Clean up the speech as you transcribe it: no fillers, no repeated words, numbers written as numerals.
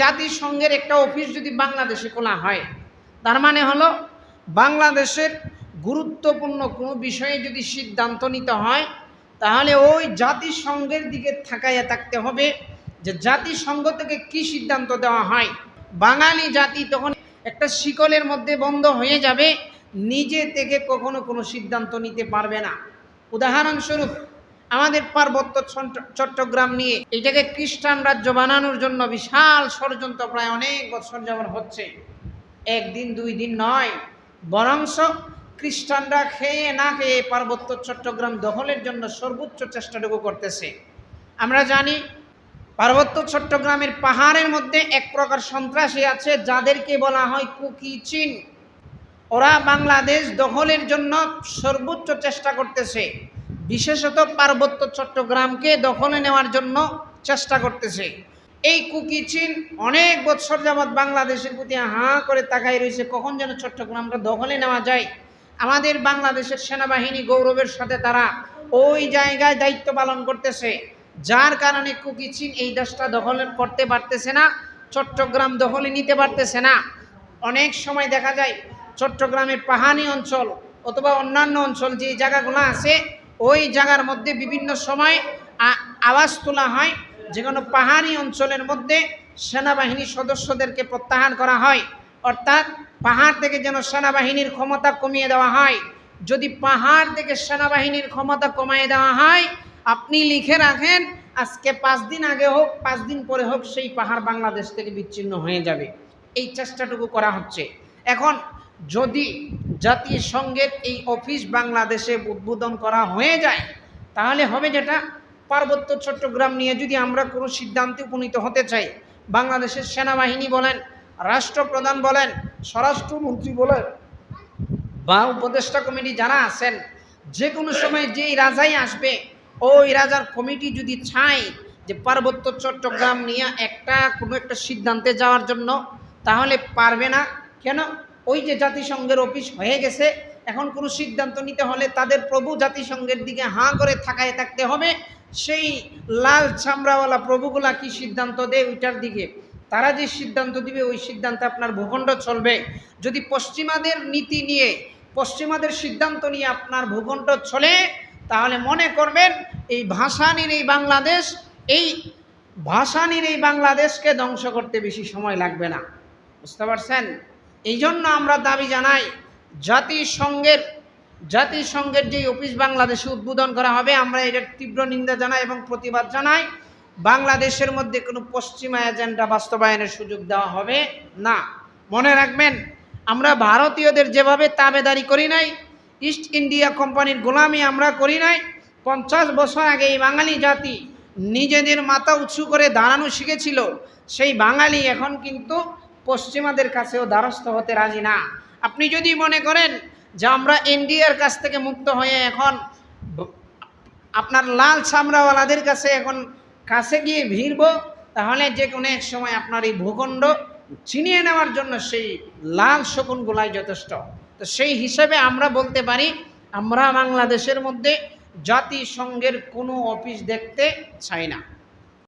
জাতিসংঘের একটা অফিস যদি বাংলাদেশে খোলা হয়, তার মানে হলো বাংলাদেশের গুরুত্বপূর্ণ কোনো বিষয়ে যদি সিদ্ধান্ত নিতে হয়, তাহলে ওই জাতিসংঘের দিকে তাকাইয়া থাকতে হবে যে জাতিসংঘ থেকে কি সিদ্ধান্ত দেওয়া হয়। বাঙালি জাতি তখন একটা শিকলের মধ্যে বন্ধ হয়ে যাবে, নিজে থেকে কখনো কোনো সিদ্ধান্ত নিতে পারবে না। উদাহরণস্বরূপ আমাদের পার্বত্য চট্টগ্রাম নিয়ে এটাকে খ্রিস্টান রাজ্য বানানোর জন্য বিশাল ষড়যন্ত্র প্রায় অনেক বছর যাবত হচ্ছে। একদিন দুই দিন নয়, বরংস খ্রিস্টানরা খেয়ে না খেয়ে পার্বত্য চট্টগ্রাম দখলের জন্য সর্বোচ্চ চেষ্টাটুকু করতেছে। আমরা জানি পার্বত্য চট্টগ্রামের পাহাড়ের মধ্যে এক প্রকার সন্ত্রাসী আছে, যাদেরকে বলা হয় কুকি চীন। ওরা বাংলাদেশ দখলের জন্য সর্বোচ্চ চেষ্টা করতেছে, বিশেষত পার্বত্য চট্টগ্রামকে দখলে নেওয়ার জন্য চেষ্টা করতেছে। এই কুকি চীন অনেক বছর যাবৎ বাংলাদেশের প্রতি হাঁ করে তাকাই রয়েছে, কখন যেন চট্টগ্রামটা দখলে নেওয়া যায়। আমাদের বাংলাদেশের সেনাবাহিনী গৌরবের সাথে তারা ওই জায়গায় দায়িত্ব পালন করতেছে, যার কারণে কুকি চীন এই দেশটা দখল করতে পারতেছে না, চট্টগ্রাম দখলে নিতে পারতেছে না। অনেক সময় দেখা যায় চট্টগ্রামের পাহাড়ি অঞ্চল অথবা অন্যান্য অঞ্চল যে জায়গাগুলো আছে, ওই জায়গার মধ্যে বিভিন্ন সময় আওয়াজ তোলা হয় যে কোনো পাহাড়ি অঞ্চলের মধ্যে সেনাবাহিনীর সদস্যদেরকে প্রত্যাহার করা হয়, অর্থাৎ পাহাড় থেকে যেন সেনাবাহিনীর ক্ষমতা কমিয়ে দেওয়া হয়। যদি পাহাড় থেকে সেনাবাহিনীর ক্ষমতা কমিয়ে দেওয়া হয়, আপনি লিখে রাখেন আজকে 5 দিন আগে হোক 5 দিন পরে হোক সেই পাহাড় বাংলাদেশ থেকে বিচ্ছিন্ন হয়ে যাবে। এই চেষ্টাটুকু করা হচ্ছে। এখন যদি জাতিসংঘের এই অফিস বাংলাদেশে উদ্বোধন করা হয়ে যায়, তাহলে হবে যেটা, পার্বত্য চট্টগ্রাম নিয়ে যদি আমরা কোনো সিদ্ধান্তে উপনীত হতে চাই, বাংলাদেশের সেনাবাহিনী বলেন, রাষ্ট্রপ্রধান বলেন, স্বরাষ্ট্রমন্ত্রী বলেন বা উপদেষ্টা কমিটি যারা আছেন, যে কোনো সময় যেই রাজাই আসবে, ওই রাজার কমিটি যদি চায় যে পার্বত্য চট্টগ্রাম নিয়ে কোনো একটা সিদ্ধান্তে যাওয়ার জন্য, তাহলে পারবে না। কেন? ওই যে জাতিসংঘের অফিস হয়ে গেছে, এখন কোনো সিদ্ধান্ত নিতে হলে তাদের প্রভু জাতিসংঘের দিকে হাঁ করে তাকায় থাকতে হবে। সেই লাল চামড়াওয়ালা প্রভুগুলা কি সিদ্ধান্ত দেয় ওইটার দিকে, তারা যে সিদ্ধান্ত দিবে ওই সিদ্ধান্তে আপনার ভূখণ্ড চলবে। যদি পশ্চিমাদের নীতি নিয়ে, পশ্চিমাদের সিদ্ধান্ত নিয়ে আপনার ভূখণ্ড চলে, তাহলে মনে করবেন এই ভাসানির এই বাংলাদেশকে ধ্বংস করতে বেশি সময় লাগবে না। বুঝতে পারছেন? এই জন্য আমরা দাবি জানাই, জাতিসংঘের যে অফিস বাংলাদেশে উদ্বোধন করা হবে, আমরা এটার তীব্র নিন্দা জানাই এবং প্রতিবাদ জানাই। বাংলাদেশের মধ্যে কোনো পশ্চিমা এজেন্ডা বাস্তবায়নের সুযোগ দেওয়া হবে না। মনে রাখবেন, আমরা ভারতীয়দের যেভাবে তাবেদারি করি নাই, ইস্ট ইন্ডিয়া কোম্পানির গোলামি আমরা করি নাই, 50 বছর আগে এই বাঙালি জাতি নিজেদের মাথা উঁচু করে দাঁড়ানো শিখেছিল। সেই বাঙালি এখন কিন্তু পশ্চিমাদের কাছেও দ্বারস্থ হতে রাজি না। আপনি যদি মনে করেন যে আমরা ইন্ডিয়ার কাছ থেকে মুক্ত হয়ে এখন আপনার লাল চামড়াওয়ালাদের কাছে গিয়ে ভিড়ব, তাহলে যে কোনো এক সময় আপনার এই ভূখণ্ড ছিনিয়ে নেওয়ার জন্য সেই লাল শকুনগুলাই যথেষ্ট। তো সেই হিসেবে আমরা বলতে পারি, আমরা বাংলাদেশের মধ্যে জাতিসংঘের কোনো অফিস দেখতে চাই না।